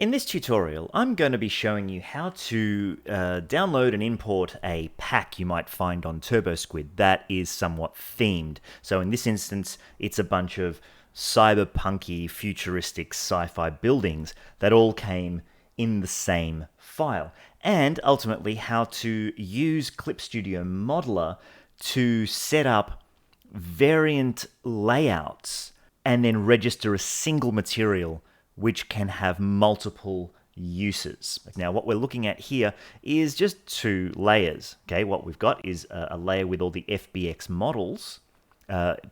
In this tutorial, I'm going to be showing you how to download and import a pack you might find on TurboSquid that is somewhat themed. So in this instance, it's a bunch of cyberpunky, futuristic sci-fi buildings that all came in the same file. And ultimately, how to use Clip Studio Modeler to set up variant layouts and then register a single material which can have multiple uses. Now, what we're looking at here is just two layers. Okay, what we've got is a layer with all the FBX models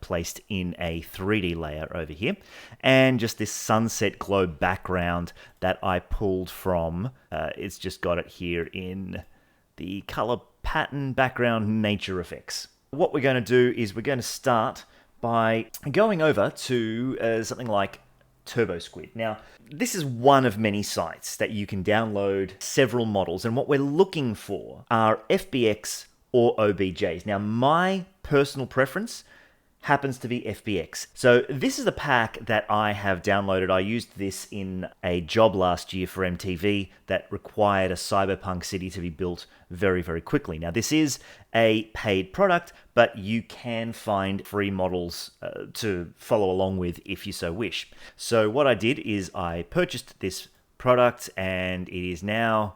placed in a 3D layer over here, and just this sunset globe background that I pulled from, it's just got it here in the color pattern background nature effects. What we're going to do is we're going to start by going over to something like TurboSquid. Now, this is one of many sites that you can download several models, and what we're looking for are FBX or OBJs. Now, my personal preference happens to be FBX. So this is a pack that I have downloaded. I used this in a job last year for MTV that required a cyberpunk city to be built very, very quickly. Now, this is a paid product, but you can find free models to follow along with if you so wish. So what I did is I purchased this product, and it is now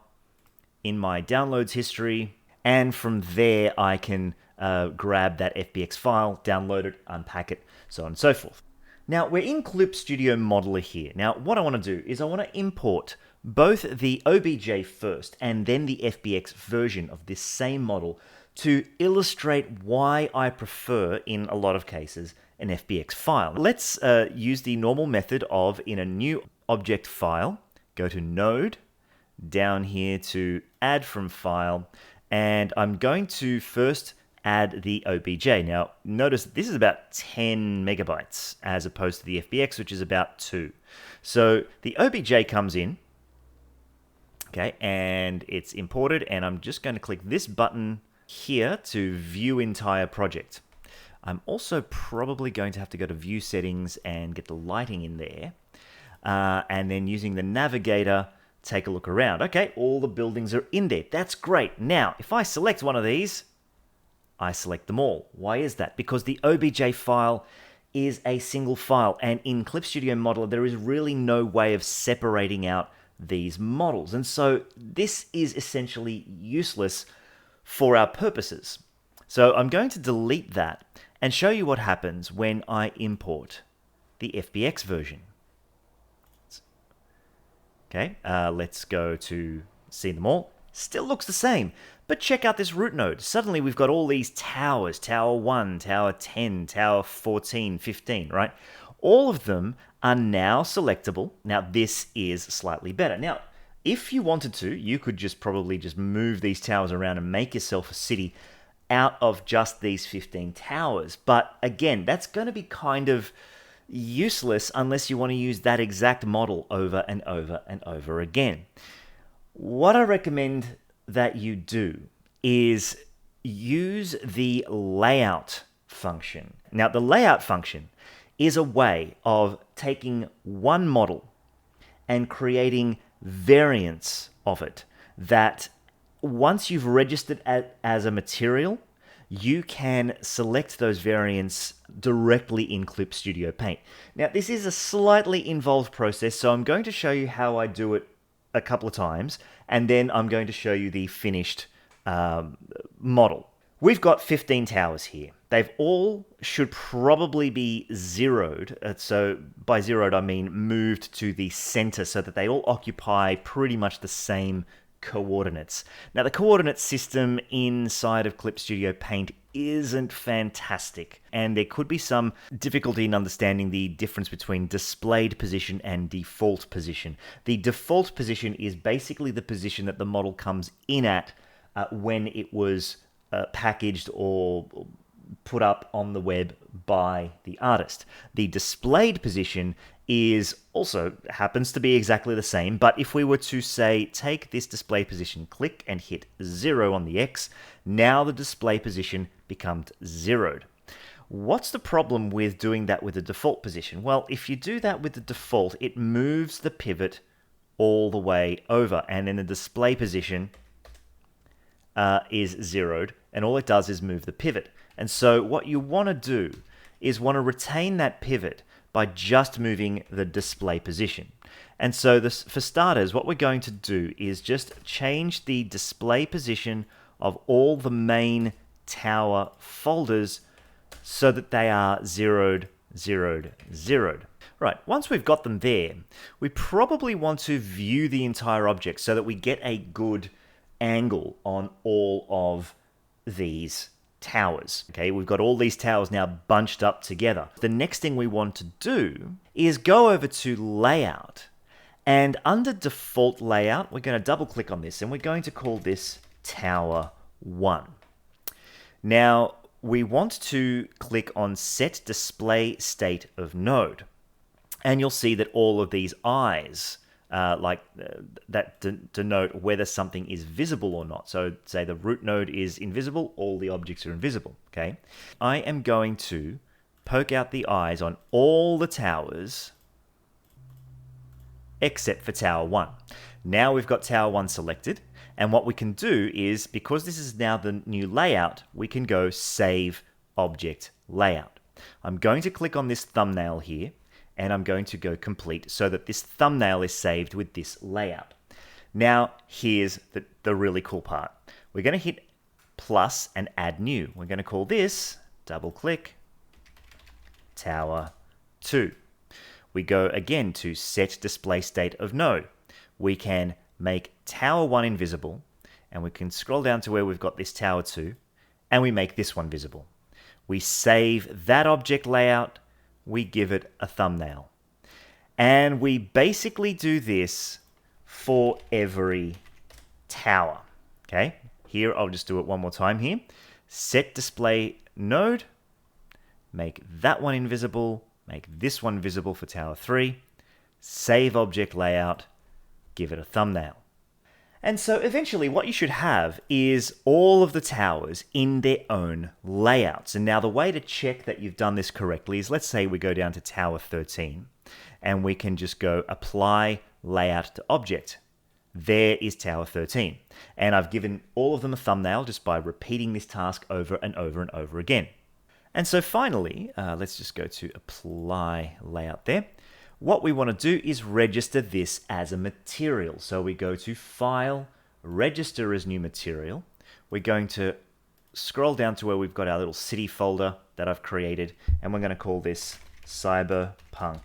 in my downloads history, and from there I can grab that FBX file, download it, unpack it, so on and so forth. Now, we're in Clip Studio Modeler here. Now, what I want to do is I want to import both the OBJ first and then the FBX version of this same model to illustrate why I prefer, in a lot of cases, an FBX file. Let's use the normal method of, in a new object file, go to Node, down here to Add from File, and I'm going to first add the OBJ. Now, notice this is about 10 megabytes as opposed to the FBX, which is about 2. So the OBJ comes in, okay, and it's imported, and I'm just going to click this button here to view entire project. I'm also probably going to have to go to View Settings and get the lighting in there, and then using the navigator, take a look around. Okay, all the buildings are in there. That's great. Now, if I select one of these, I select them all. Why is that? Because the OBJ file is a single file, and in Clip Studio Modeler, there is really no way of separating out these models. And so this is essentially useless for our purposes. So I'm going to delete that and show you what happens when I import the FBX version. Okay, let's go to see them all. Still looks the same, but check out this root node. Suddenly we've got all these towers, Tower 1, Tower 10, Tower 14, 15, right? All of them are now selectable. Now, this is slightly better. Now, if you wanted to, you could just probably just move these towers around and make yourself a city out of just these 15 towers. But again, that's going to be kind of useless unless you want to use that exact model over and over and over again. What I recommend that you do is use the layout function. Now, the layout function is a way of taking one model and creating variants of it that once you've registered as a material, you can select those variants directly in Clip Studio Paint. Now, this is a slightly involved process, so I'm going to show you how I do it a couple of times, and then I'm going to show you the finished model. We've got 15 towers here. They've all should probably be zeroed. So by zeroed, I mean moved to the center so that they all occupy pretty much the same coordinates. Now, the coordinate system inside of Clip Studio Paint isn't fantastic, and there could be some difficulty in understanding the difference between displayed position and default position. The default position is basically the position that the model comes in at when it was packaged or put up on the web by the artist. The displayed position is also happens to be exactly the same, but if we were to say, take this display position, click and hit 0 on the X, now the display position becomes zeroed. What's the problem with doing that with the default position? Well, if you do that with the default, it moves the pivot all the way over. And then the display position is zeroed, and all it does is move the pivot. And so what you want to do is want to retain that pivot by just moving the display position. And so this, for starters, what we're going to do is just change the display position of all the main tower folders so that they are zeroed, zeroed, zeroed. Right, once we've got them there, we probably want to view the entire object so that we get a good angle on all of these towers. Okay, we've got all these towers now bunched up together. The next thing we want to do is go over to Layout, and under Default Layout, we're going to double click on this, and we're going to call this Tower 1. Now, we want to click on Set Display State of Node, and you'll see that all of these eyes that denote whether something is visible or not. So say the root node is invisible, all the objects are invisible, okay? I am going to poke out the eyes on all the towers except for Tower 1. Now we've got Tower 1 selected, and what we can do is, because this is now the new layout, we can go Save Object Layout. I'm going to click on this thumbnail here, and I'm going to go complete so that this thumbnail is saved with this layout. Now, here's the really cool part. We're going to hit plus and add new. We're going to call this, double click, Tower 2. We go again to Set Display State of Node. We can make Tower 1 invisible, and we can scroll down to where we've got this Tower 2, and we make this one visible. We save that object layout, we give it a thumbnail. And we basically do this for every tower. Okay, here I'll just do it one more time here. Set display node, make that one invisible, make this one visible for tower 3, save object layout, give it a thumbnail. And so eventually what you should have is all of the towers in their own layouts. And now the way to check that you've done this correctly is, let's say we go down to Tower 13 and we can just go Apply Layout to Object. There is Tower 13. And I've given all of them a thumbnail just by repeating this task over and over and over again. And so finally, let's just go to Apply Layout there. What we want to do is register this as a material. So we go to File, Register as New Material. We're going to scroll down to where we've got our little city folder that I've created, and we're going to call this Cyberpunk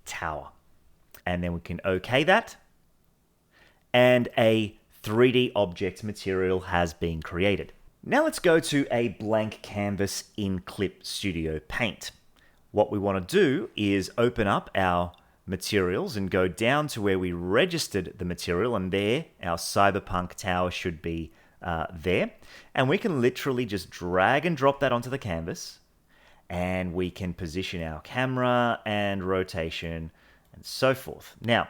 Tower. And then we can OK that, and a 3D object material has been created. Now let's go to a blank canvas in Clip Studio Paint. What we want to do is open up our materials and go down to where we registered the material, and there our Cyberpunk Tower should be there. And we can literally just drag and drop that onto the canvas, and we can position our camera and rotation and so forth. Now,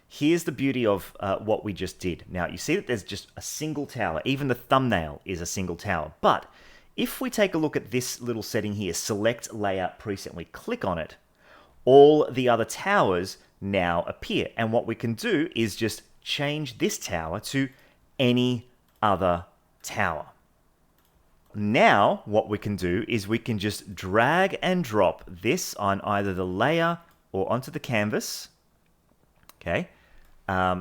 here's the beauty of what we just did. Now, you see that there's just a single tower. Even the thumbnail is a single tower. But if we take a look at this little setting here, Select Layout Preset, we click on it, all the other towers now appear. And what we can do is just change this tower to any other tower. Now, what we can do is we can just drag and drop this on either the layer or onto the canvas, okay,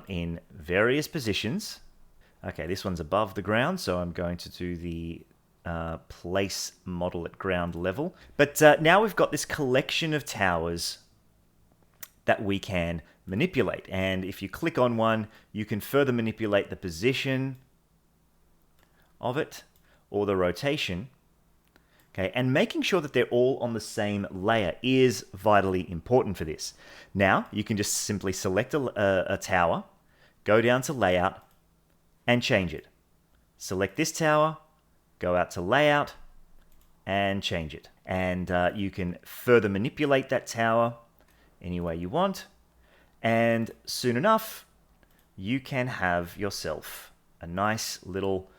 in various positions. Okay, this one's above the ground, so I'm going to do the place model at ground level. But now we've got this collection of towers that we can manipulate. And if you click on one, you can further manipulate the position of it or the rotation. Okay, and making sure that they're all on the same layer is vitally important for this. Now, you can just simply select a tower, go down to Layout, and change it. Select this tower, go out to Layout, and change it. And you can further manipulate that tower any way you want. And soon enough, you can have yourself a nice little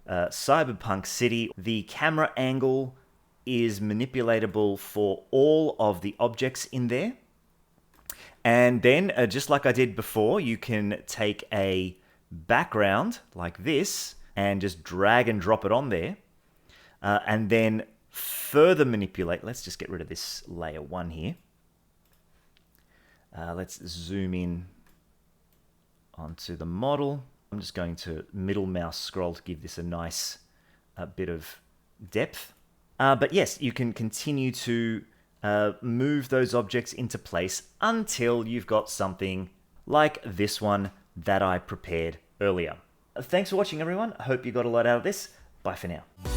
cyberpunk city. The camera angle is manipulatable for all of the objects in there. And then, just like I did before, you can take a background like this and just drag and drop it on there. And then further manipulate. Let's just get rid of this layer 1 here. Let's zoom in onto the model. I'm just going to middle mouse scroll to give this a nice bit of depth. But yes, you can continue to move those objects into place until you've got something like this one that I prepared earlier. Thanks for watching, everyone. I hope you got a lot out of this. Bye for now.